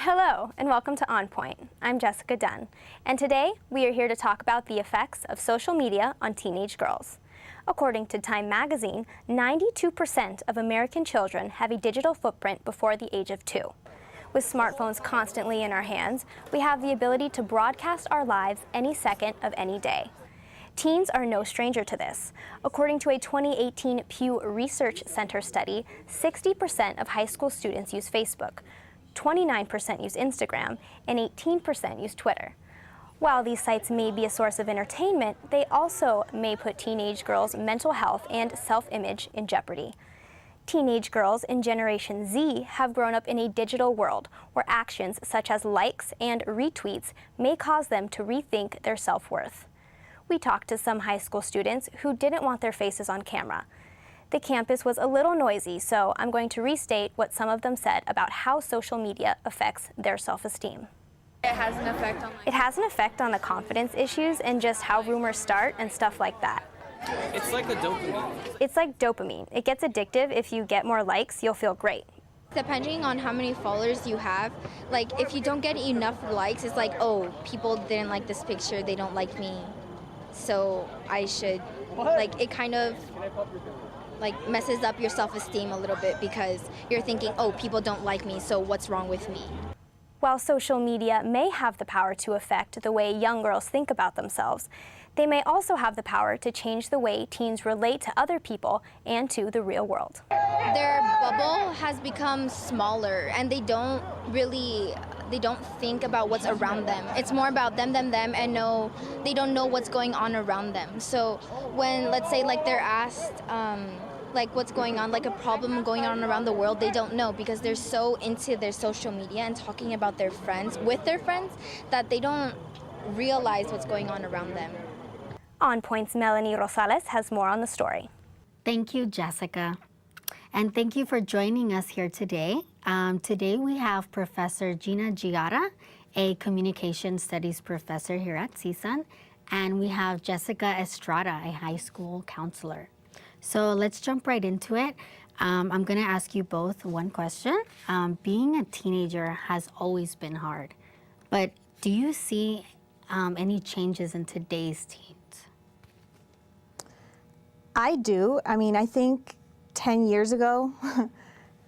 Hello, and welcome to On Point. I'm Jessica Dunn, and today we are here to talk about the effects of social media on teenage girls. According to Time magazine, 92% of American children have a digital footprint before the age of 2. With smartphones constantly in our hands, we have the ability to broadcast our lives any second of any day. Teens are no stranger to this. According to a 2018 Pew Research Center study, 60% of high school students use Facebook, 29% use Instagram, and 18% use Twitter. While these sites may be a source of entertainment, they also may put teenage girls' mental health and self-image in jeopardy. Teenage girls in Generation Z have grown up in a digital world where actions such as likes and retweets may cause them to rethink their self-worth. We talked to some high school students who didn't want their faces on camera. The campus was a little noisy, so I'm going to restate what some of them said about how social media affects their self-esteem. It has an effect on It has an effect on the confidence issues and just how rumors start and stuff like that. It's like a dopamine. It's like dopamine. It gets addictive. If you get more likes, you'll feel great. Depending on how many followers you have, like if you don't get enough likes, it's like, oh, people didn't like this picture, they don't like me, so I should, like it kind of like messes up your self-esteem a little bit because you're thinking, oh, people don't like me, so what's wrong with me? While social media may have the power to affect the way young girls think about themselves, they may also have the power to change the way teens relate to other people and to the real world. Their bubble has become smaller and they don't think about what's around them. It's more about them, and they don't know what's going on around them. So when, let's say, like they're asked, like what's going on, like a problem going on around the world, they don't know because they're so into their social media and talking about their friends with their friends that they don't realize what's going on around them. On Point's Melanie Rosales has more on the story. Thank you, Jessica. And thank you for joining us here today. Today we have Professor Gina Giotta, a communication studies professor here at CSUN, and we have Jessica Estrada, a high school counselor. So let's jump right into it. I'm gonna ask you both one question. Being a teenager has always been hard, but do you see any changes in today's teens? I do. I mean, I think 10 years ago,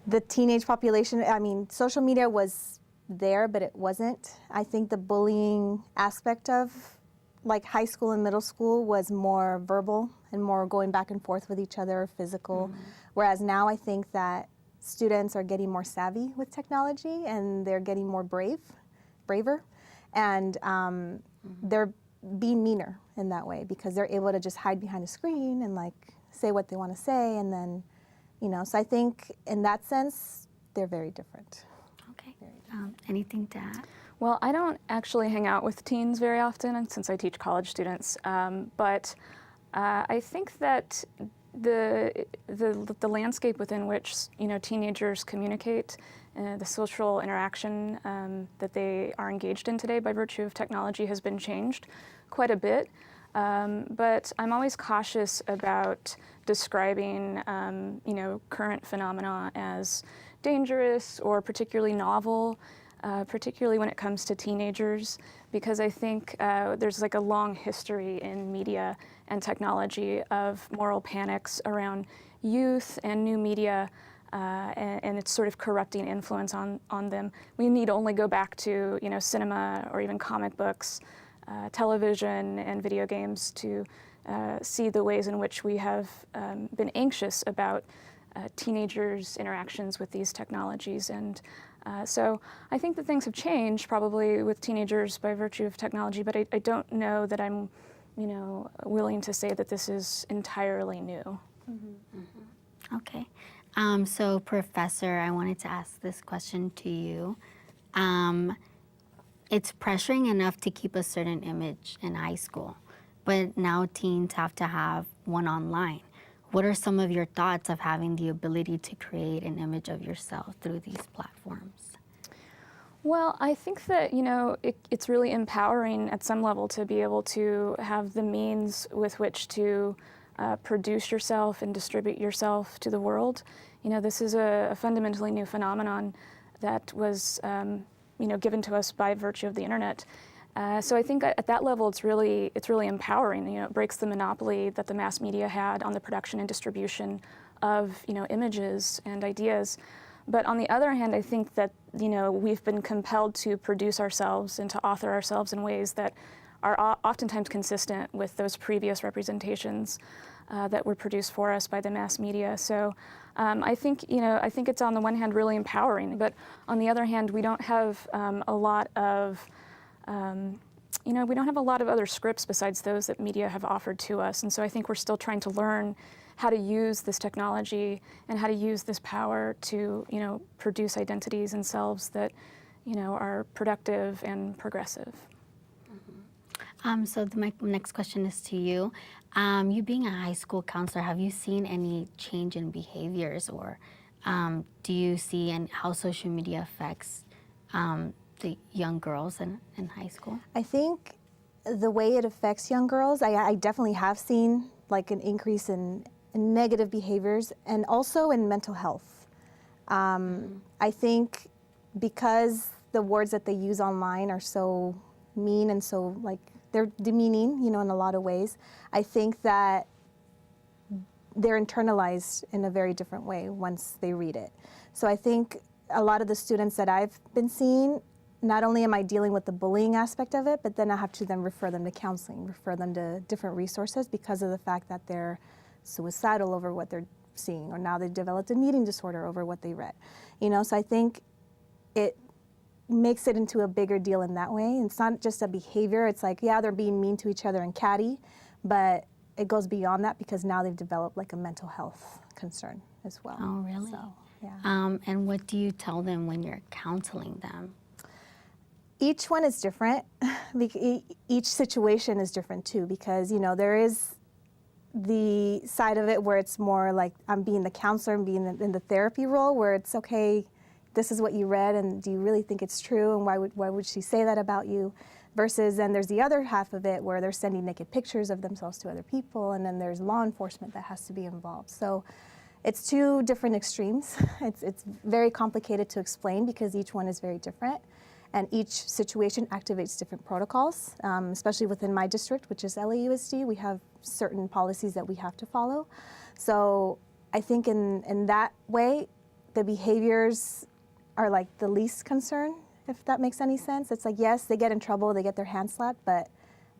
the teenage population, social media was there, but it wasn't. I think the bullying aspect of like high school and middle school was more verbal and more going back and forth with each other, physical. Mm-hmm. Whereas now I think that students are getting more savvy with technology and they're getting more braver, and they're being meaner in that way because they're able to just hide behind a screen and like say what they want to say, and then, so I think in that sense, they're very different. Okay. Anything to add? Well, I don't actually hang out with teens very often since I teach college students, but I think that the landscape within which teenagers communicate, the social interaction that they are engaged in today by virtue of technology has been changed quite a bit. But I'm always cautious about describing current phenomena as dangerous or particularly novel, particularly when it comes to teenagers, because I think there's like a long history in media and technology of moral panics around youth and new media and its sort of corrupting influence on them. We need only go back to cinema or even comic books, television and video games to see the ways in which we have been anxious about teenagers' interactions with these technologies. And so I think that things have changed probably with teenagers by virtue of technology, but I don't know that I'm willing to say that this is entirely new. Mm-hmm. Mm-hmm. Okay. So Professor, I wanted to ask this question to you. It's pressuring enough to keep a certain image in high school, but now teens have to have one online. What are some of your thoughts of having the ability to create an image of yourself through these platforms? Well, I think that, it's really empowering at some level to be able to have the means with which to produce yourself and distribute yourself to the world. This is a fundamentally new phenomenon that was given to us by virtue of the internet. So I think at that level, it's really empowering. It breaks the monopoly that the mass media had on the production and distribution of images and ideas. But on the other hand, I think that we've been compelled to produce ourselves and to author ourselves in ways that are oftentimes consistent with those previous representations that were produced for us by the mass media. So I think it's on the one hand really empowering, but on the other hand, we don't have a lot of other scripts besides those that media have offered to us. And so I think we're still trying to learn how to use this technology and how to use this power to, produce identities and selves that, are productive and progressive. So my next question is to you. You being a high school counselor, have you seen any change in behaviors, or do you see how social media affects the young girls in high school? I think the way it affects young girls, I definitely have seen like an increase in negative behaviors and also in mental health. I think because the words that they use online are so mean and so like they're demeaning, in a lot of ways, I think that they're internalized in a very different way once they read it. So I think a lot of the students that I've been seeing, not only am I dealing with the bullying aspect of it, but then I have to then refer them to counseling, refer them to different resources because of the fact that they're suicidal over what they're seeing, or now they've developed an eating disorder over what they read. So I think it makes it into a bigger deal in that way. It's not just a behavior. It's like, yeah, they're being mean to each other and catty, but it goes beyond that because now they've developed like a mental health concern as well. Oh, really? So, yeah. And what do you tell them when you're counseling them? Each one is different. Each situation is different too, because there is the side of it where it's more like I'm being the counselor and being in the therapy role, where it's okay, this is what you read, and do you really think it's true, and why would she say that about you? Versus then there's the other half of it where they're sending naked pictures of themselves to other people, and then there's law enforcement that has to be involved. So it's two different extremes. It's very complicated to explain because each one is very different, and each situation activates different protocols, especially within my district, which is LAUSD. We have certain policies that we have to follow. So I think in that way, the behaviors are like the least concern, if that makes any sense. It's like, yes, they get in trouble, they get their hand slapped, but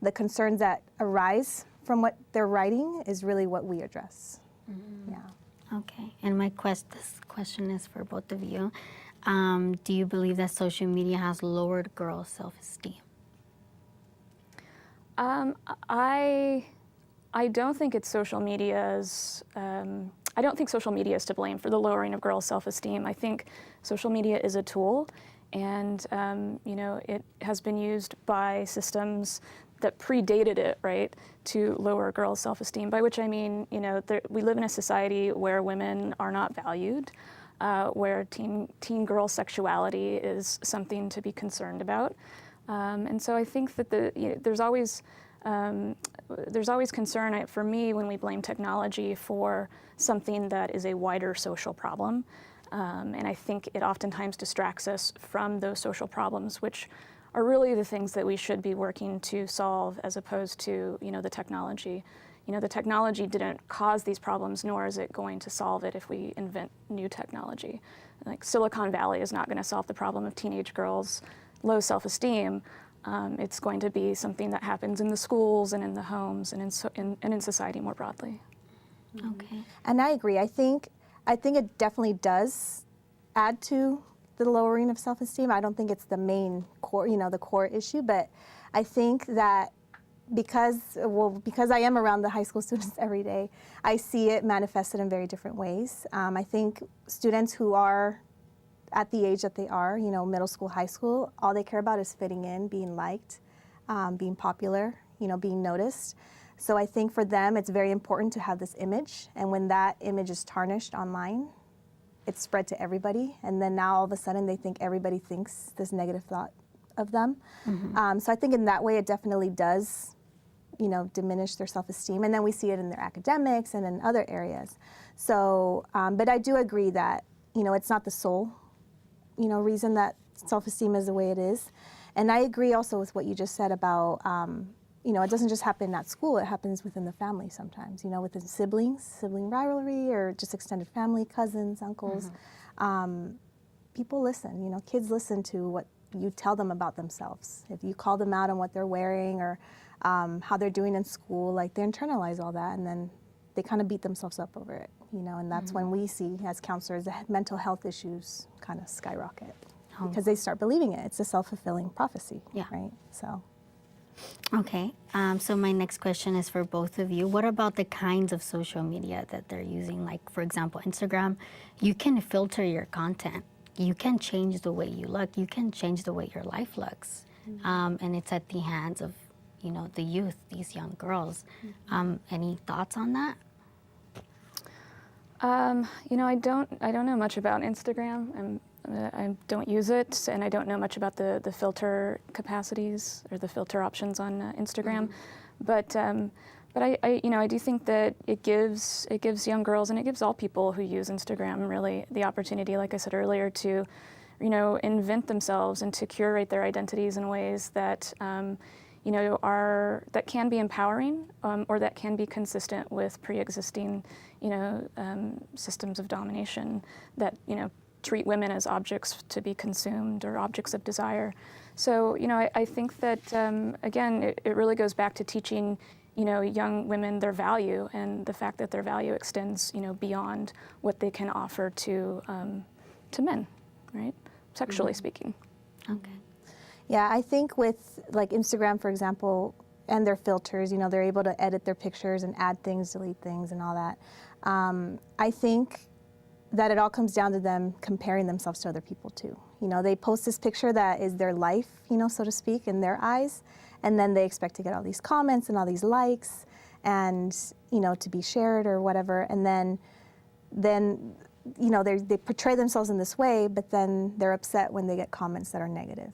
the concerns that arise from what they're writing is really what we address. Mm-hmm. Yeah. Okay, and this question is for both of you. Do you believe that social media has lowered girls' self-esteem? I don't think it's social media's. I don't think social media is to blame for the lowering of girls' self-esteem. I think social media is a tool, and it has been used by systems that predated it, right, to lower girls' self-esteem. By which I mean, we live in a society where women are not valued, where teen girl sexuality is something to be concerned about, and so I think that there's always concern for me when we blame technology for something that is a wider social problem. And I think it oftentimes distracts us from those social problems, which are really the things that we should be working to solve as opposed to, the technology. The technology didn't cause these problems, nor is it going to solve it if we invent new technology. Like Silicon Valley is not going to solve the problem of teenage girls' low self-esteem. It's going to be something that happens in the schools and in the homes and in society more broadly. Okay. And I agree. I think it definitely does add to the lowering of self-esteem. I don't think it's the main core, the core issue, but I think that because I am around the high school students every day, I see it manifested in very different ways. I think students who are at the age that they are, middle school, high school, all they care about is fitting in, being liked, being popular, being noticed. So I think for them, it's very important to have this image. And when that image is tarnished online, it's spread to everybody. And then now all of a sudden they think everybody thinks this negative thought of them. Mm-hmm. So I think in that way, it definitely does, diminish their self-esteem. And then we see it in their academics and in other areas. So, but I do agree that, it's not the sole, reason that self-esteem is the way it is. And I agree also with what you just said about, you know, it doesn't just happen at school, it happens within the family sometimes, you know, within siblings, sibling rivalry, or just extended family, cousins, uncles. People listen, you know, kids listen to what you tell them about themselves. If you call them out on what they're wearing or how they're doing in school, like they internalize all that, and then they kind of beat themselves up over it, you know, and that's when we see as counselors the mental health issues kind of skyrocket because they start believing it. It's a self-fulfilling prophecy, right? So. Okay, so my next question is for both of you. What about the kinds of social media that they're using? Like, for example, Instagram, you can filter your content. You can change the way you look. You can change the way your life looks. And it's at the hands of, you know, the youth, these young girls. Any thoughts on that? You know, I don't know much about Instagram. I don't use it, and I don't know much about the filter capacities or the filter options on Instagram. But I you know, I do think that it gives young girls, and it gives all people who use Instagram really the opportunity, like I said earlier, to, you know, invent themselves and to curate their identities in ways that you know, that can be empowering, or that can be consistent with pre-existing, you know, systems of domination that, you know, treat women as objects to be consumed or objects of desire. So, you know, I think that, again, it really goes back to teaching, you know, young women their value, and the fact that their value extends, you know, beyond what they can offer to men, right? Sexually speaking. Okay. Yeah, I think with like Instagram, for example, and their filters, you know, they're able to edit their pictures and add things, delete things, and all that. I think that it all comes down to them comparing themselves to other people too. You know, they post this picture that is their life, you know, so to speak, in their eyes, and then they expect to get all these comments and all these likes and, you know, to be shared or whatever, and then you know, they portray themselves in this way, but then they're upset when they get comments that are negative.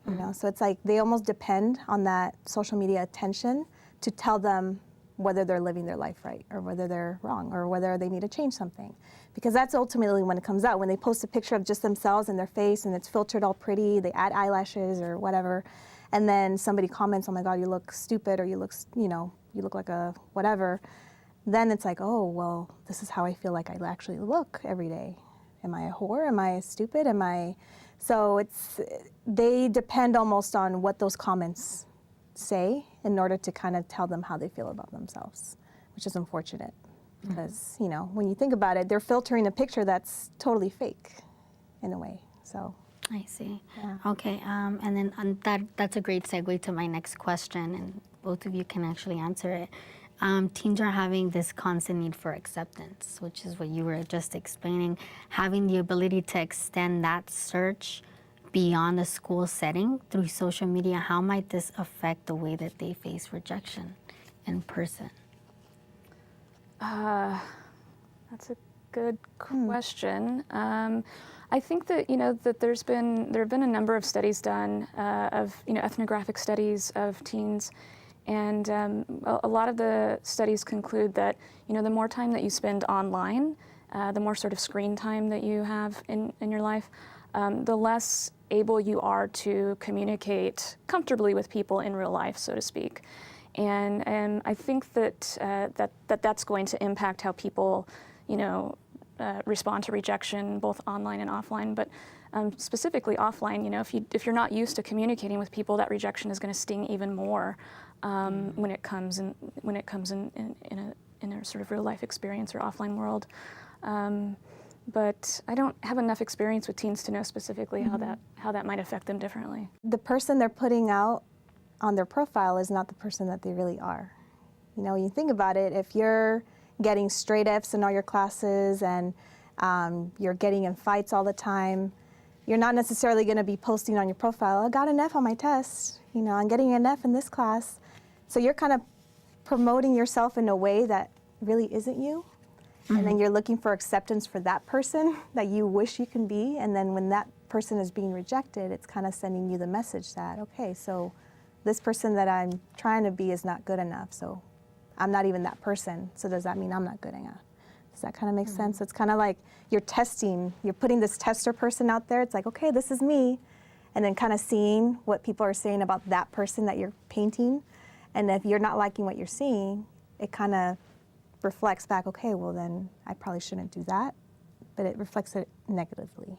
You know, so it's like they almost depend on that social media attention to tell them whether they're living their life right or whether they're wrong or whether they need to change something. Because that's ultimately when it comes out. When they post a picture of just themselves and their face and it's filtered all pretty, they add eyelashes or whatever, and then somebody comments, oh my God, you look stupid, or you look, you know, you look like a whatever, then it's like, oh, well, this is how I feel like I actually look every day. Am I a whore? Am I stupid? Am I... So they depend almost on what those comments say in order to kind of tell them how they feel about themselves, which is unfortunate because, you know, when you think about it, they're filtering a picture that's totally fake in a way, so. I see. Yeah. Okay, and then that's a great segue to my next question, and both of you can actually answer it. Teens are having this constant need for acceptance, which is what you were just explaining. Having the ability to extend that search beyond a school setting through social media, how might this affect the way that they face rejection in person? That's a good question. I think that, you know, that there have been a number of studies done of, you know, ethnographic studies of teens. And a lot of the studies conclude that, you know, the more time that you spend online, the more sort of screen time that you have in your life, the less able you are to communicate comfortably with people in real life, so to speak. And I think that that's going to impact how people, you know, respond to rejection, both online and offline. But specifically offline, you know, if you're not used to communicating with people, that rejection is going to sting even more. When it comes in a sort of real life experience or offline world, but I don't have enough experience with teens to know specifically how that might affect them differently. The person they're putting out on their profile is not the person that they really are. You know, when you think about it, if you're getting straight Fs in all your classes and you're getting in fights all the time, you're not necessarily going to be posting on your profile, I got an F on my test, you know, I'm getting an F in this class. So you're kind of promoting yourself in a way that really isn't you. And then you're looking for acceptance for that person that you wish you can be. And then when that person is being rejected, it's kind of sending you the message that, okay, so this person that I'm trying to be is not good enough. So I'm not even that person. So does that mean I'm not good enough? Does that kind of make sense? So it's kind of like you're testing, you're putting this tester person out there. It's like, okay, this is me. and then kind of seeing what people are saying about that person that you're painting. And if you're not liking what you're seeing, it kind of reflects back, okay, well then I probably shouldn't do that, but it reflects it negatively.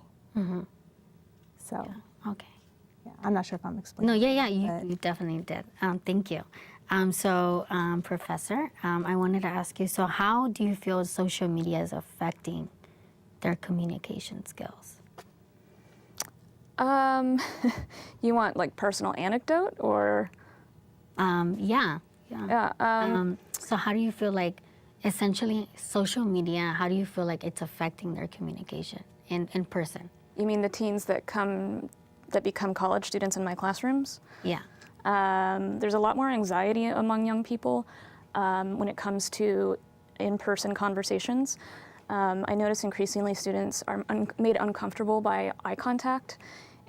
So, Okay. yeah, I'm not sure if I'm explaining. No, yeah, you definitely did. Thank you. Professor, I wanted to ask you, so how do you feel social media is affecting their communication skills? You want like personal anecdote or? Yeah. So how do you feel like, essentially, social media, how do you feel like it's affecting their communication in person? You mean the teens that become college students in my classrooms? Yeah. There's a lot more anxiety among young people when it comes to in-person conversations. I notice increasingly students are made uncomfortable by eye contact.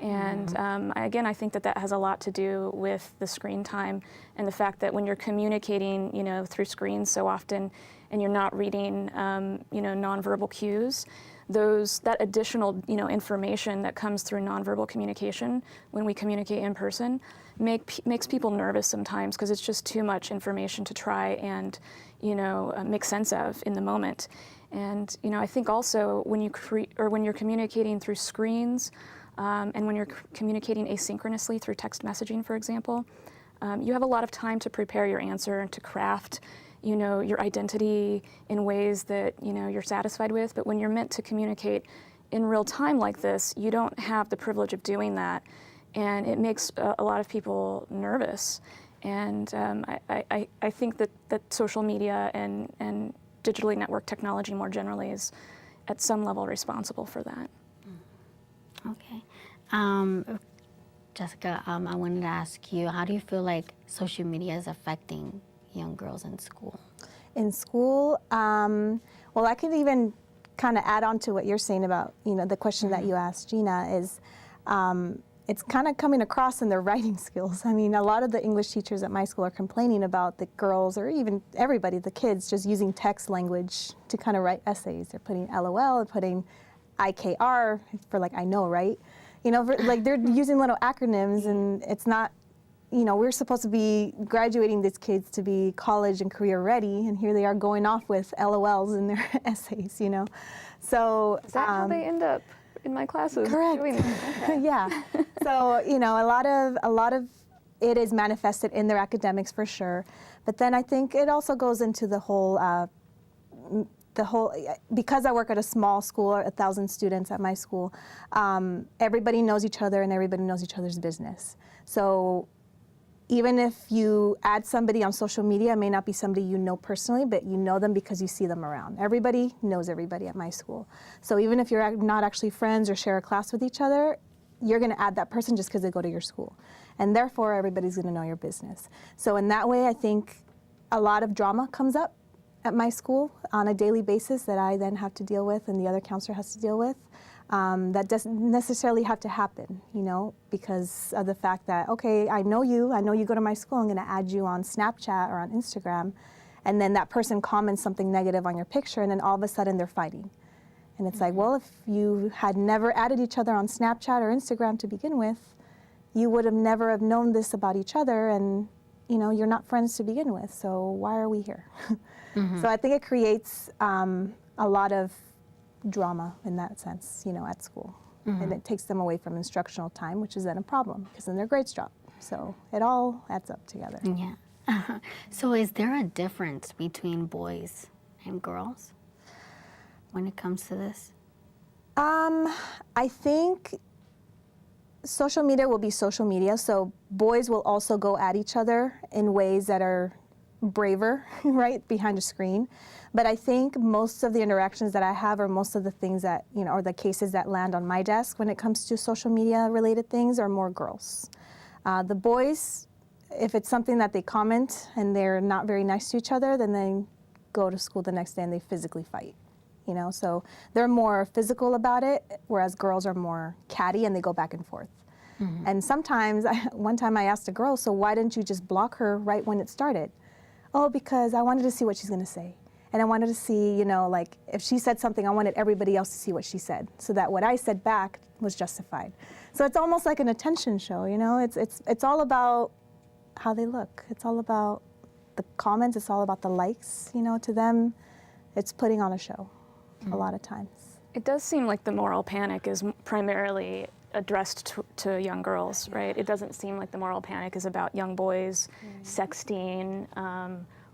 And again, I think that has a lot to do with the screen time and the fact that when you're communicating, through screens so often, and you're not reading, nonverbal cues, that additional, information that comes through nonverbal communication when we communicate in person makes people nervous sometimes because it's just too much information to try and, make sense of in the moment. And I think also when you're communicating through screens, and when you're communicating asynchronously through text messaging, for example, you have a lot of time to prepare your answer and to craft, your identity in ways that, you're satisfied with. But when you're meant to communicate in real time like this, you don't have the privilege of doing that. And it makes a lot of people nervous. And I think that social media and digitally networked technology more generally is at some level responsible for that. Okay. Jessica, I wanted to ask you, how do you feel like social media is affecting young girls in school? In school, well, I could even kind of add on to what you're saying about, the question that you asked, Gina, is it's kind of coming across in their writing skills. I mean, a lot of the English teachers at my school are complaining about the girls, or even everybody, the kids, just using text language to kind of write essays. They're putting LOL, they're putting IKR for like I know, right? Like they're using little acronyms, and it's not, we're supposed to be graduating these kids to be college and career ready, and here they are going off with LOLs in their essays, So Is that how they end up in my classes? Correct. Doing that? Okay. Yeah. So, a lot of it is manifested in their academics for sure, but then I think it also goes into the whole, because I work at a small school, 1,000 students at my school, everybody knows each other and everybody knows each other's business. So even if you add somebody on social media, it may not be somebody you know personally, but you know them because you see them around. Everybody knows everybody at my school. So even if you're not actually friends or share a class with each other, you're going to add that person just because they go to your school. And therefore, everybody's going to know your business. So in that way, I think a lot of drama comes up at my school on a daily basis that I then have to deal with and the other counselor has to deal with. That doesn't necessarily have to happen, because of the fact that, okay, I know you go to my school, I'm going to add you on Snapchat or on Instagram, and then that person comments something negative on your picture, and then all of a sudden they're fighting. And it's like, well, if you had never added each other on Snapchat or Instagram to begin with, you would have never have known this about each other, and you're not friends to begin with, so why are we here? So I think it creates a lot of drama in that sense, at school. And it takes them away from instructional time, which is then a problem, because then their grades drop. So it all adds up together. Yeah. So is there a difference between boys and girls when it comes to this? I think social media will be social media, so boys will also go at each other in ways that are braver, right, behind a screen. But I think most of the interactions that I have, or most of the things that, or the cases that land on my desk when it comes to social media related things, are more girls. The boys, if it's something that they comment and they're not very nice to each other, then they go to school the next day and they physically fight. So they're more physical about it, whereas girls are more catty and they go back and forth. And sometimes, one time I asked a girl, so why didn't you just block her right when it started? Oh, because I wanted to see what she's going to say. And I wanted to see, you know, like if she said something, I wanted everybody else to see what she said, so that what I said back was justified. So it's almost like an attention show, you know. It's all about how they look. It's all about the comments. It's all about the likes. You know, to them, it's putting on a show a lot of times. It does seem like the moral panic is primarily addressed to young girls, right? It doesn't seem like the moral panic is about young boys sexting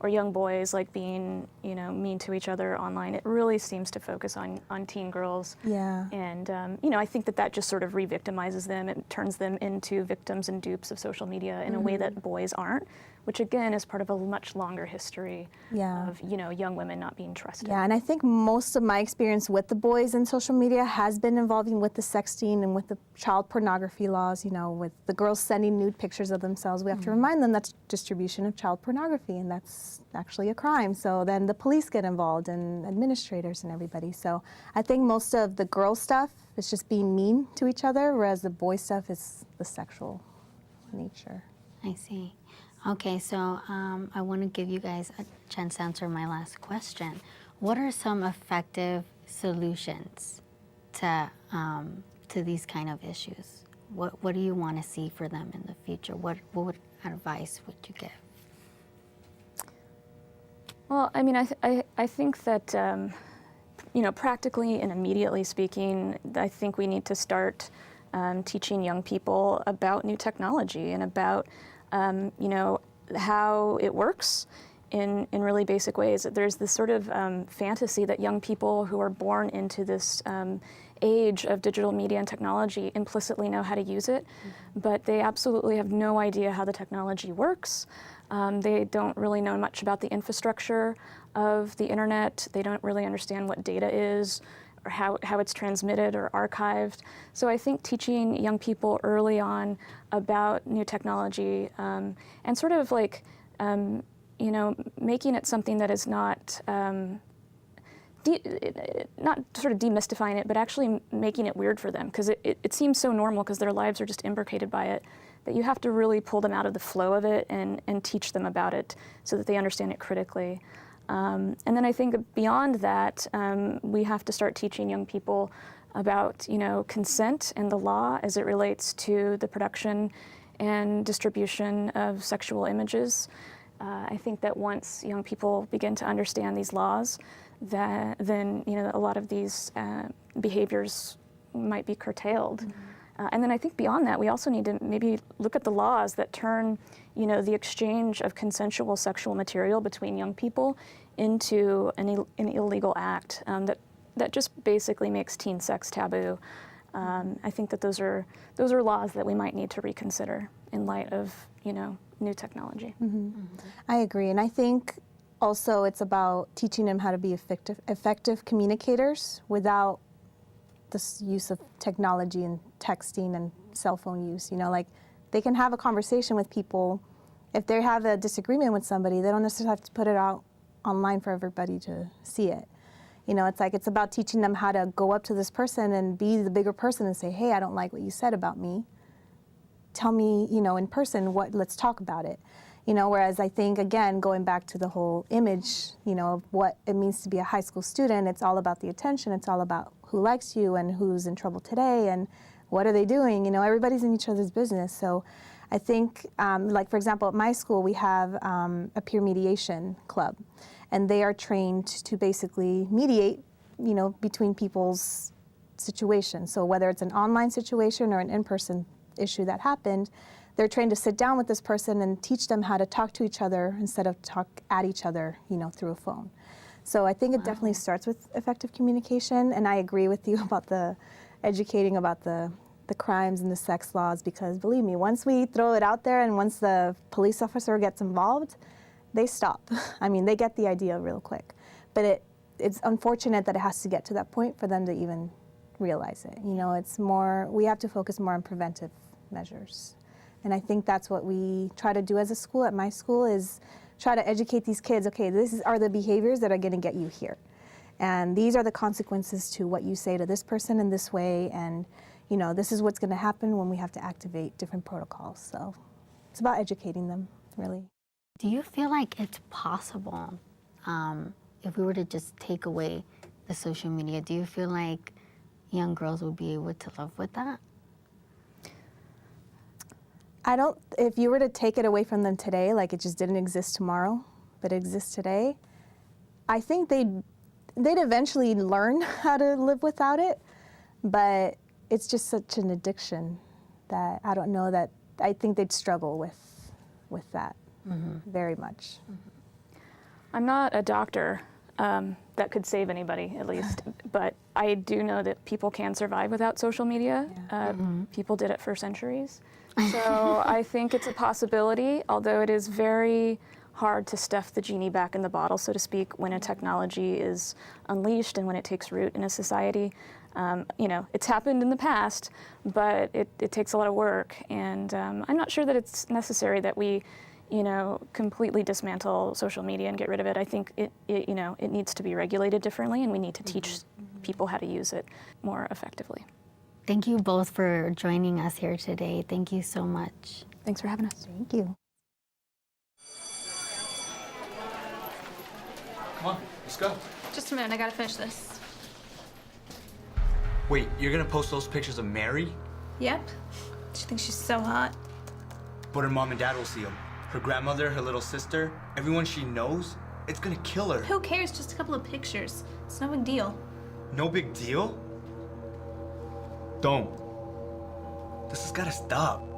or young boys like being, you know, mean to each other online. It really seems to focus on teen girls. Yeah. And, you know, I think that just sort of re-victimizes them. It turns them into victims and dupes of social media in a way that boys aren't, which again is part of a much longer history of, you know, young women not being trusted. Yeah, and I think most of my experience with the boys in social media has been involving with the sexting and with the child pornography laws, you know, with the girls sending nude pictures of themselves. We have to remind them that's distribution of child pornography, and that's actually a crime. So then the police get involved and administrators and everybody. So I think most of the girl stuff is just being mean to each other, whereas the boy stuff is the sexual nature. I see. Okay, so I want to give you guys a chance to answer my last question. What are some effective solutions to these kind of issues? What do you want to see for them in the future? What advice would you give? Well, I mean, I think that, you know, practically and immediately speaking, I think we need to start teaching young people about new technology and about you know, how it works in really basic ways. There's this sort of fantasy that young people who are born into this age of digital media and technology implicitly know how to use it, but they absolutely have no idea how the technology works. They don't really know much about the infrastructure of the internet. They don't really understand what data is, or how it's transmitted or archived. So I think teaching young people early on about new technology and sort of like, you know, making it something that is not sort of demystifying it, but actually making it weird for them, because it seems so normal because their lives are just imbricated by it, that you have to really pull them out of the flow of it and teach them about it so that they understand it critically. And then I think beyond that, we have to start teaching young people about, you know, consent and the law as it relates to the production and distribution of sexual images. I think that once young people begin to understand these laws, then you know, a lot of these behaviors might be curtailed. And then I think beyond that, we also need to maybe look at the laws that turn, you know, the exchange of consensual sexual material between young people into an illegal act that just basically makes teen sex taboo. I think that those are laws that we might need to reconsider in light of, you know, new technology. I agree, and I think also it's about teaching them how to be effective communicators without this use of technology and texting and cell phone use. You know, like they can have a conversation with people. If they have a disagreement with somebody, they don't necessarily have to put it out online for everybody to see it. You know, it's about teaching them how to go up to this person and be the bigger person and say, hey, I don't like what you said about me. Tell me, you know, in person, let's talk about it. You know, whereas I think, again, going back to the whole image, you know, of what it means to be a high school student, it's all about the attention. It's all about who likes you and who's in trouble today and what are they doing. You know, everybody's in each other's business. So I think, like, for example, at my school, we have a peer mediation club, and they are trained to basically mediate, you know, between people's situations. So whether it's an online situation or an in-person issue that happened, they're trained to sit down with this person and teach them how to talk to each other instead of talk at each other, you know, through a phone. So I think it definitely starts with effective communication, and I agree with you about the educating about the crimes and the sex laws, because believe me, once we throw it out there and once the police officer gets involved, they stop. I mean, they get the idea real quick. But it's unfortunate that it has to get to that point for them to even realize it. You know, it's more, we have to focus more on preventive measures. And I think that's what we try to do as a school, at my school, is try to educate these kids, okay, are the behaviors that are gonna get you here. And these are the consequences to what you say to this person in this way, and you know, this is what's gonna happen when we have to activate different protocols. So it's about educating them, really. Do you feel like it's possible if we were to just take away the social media, do you feel like young girls would be able to live with that? I don't, if you were to take it away from them today, like it just didn't exist tomorrow, but it exists today, I think they'd eventually learn how to live without it, but it's just such an addiction that I don't know that, I think they'd struggle with that very much. I'm not a doctor that could save anybody, at least, but I do know that people can survive without social media. People did it for centuries. So I think it's a possibility, although it is very hard to stuff the genie back in the bottle, so to speak, when a technology is unleashed and when it takes root in a society. You know, it's happened in the past, but it takes a lot of work, and I'm not sure that it's necessary that we, you know, completely dismantle social media and get rid of it. I think you know, it needs to be regulated differently, and we need to teach people how to use it more effectively. Thank you both for joining us here today. Thank you so much. Thanks for having us. Thank you. Come on, let's go. Just a minute, I gotta finish this. Wait, you're gonna post those pictures of Mary? Yep. She thinks she's so hot. But her mom and dad will see them. Her grandmother, her little sister, everyone she knows, it's gonna kill her. Who cares? Just a couple of pictures. It's no big deal. No big deal? Don't. This has gotta stop.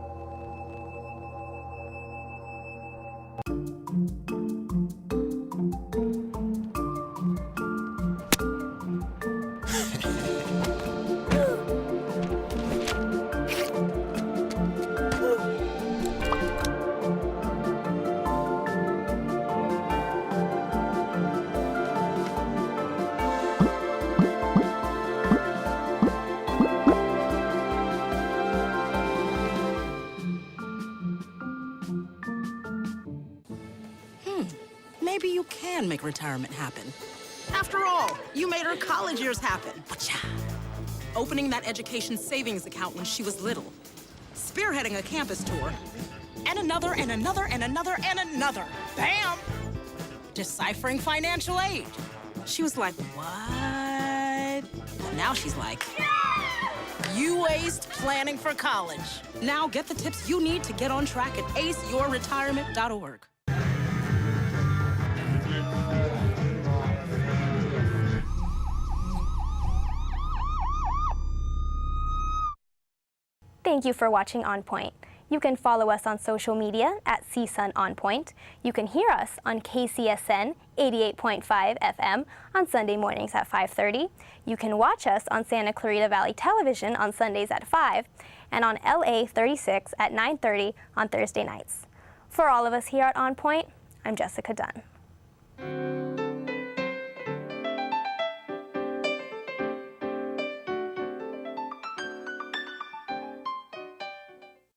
Maybe you can make retirement happen. After all, you made her college years happen. Opening that education savings account when she was little. Spearheading a campus tour. And another, and another, and another, and another. Bam! Deciphering financial aid. She was like, what? Well, now she's like, you aced planning for college. Now get the tips you need to get on track at aceyourretirement.org. Thank you for watching On Point. You can follow us on social media at CSUN On Point. You can hear us on KCSN 88.5 FM on Sunday mornings at 5:30. You can watch us on Santa Clarita Valley Television on Sundays at 5, and on LA 36 at 9:30 on Thursday nights. For all of us here at On Point, I'm Jessica Dunn.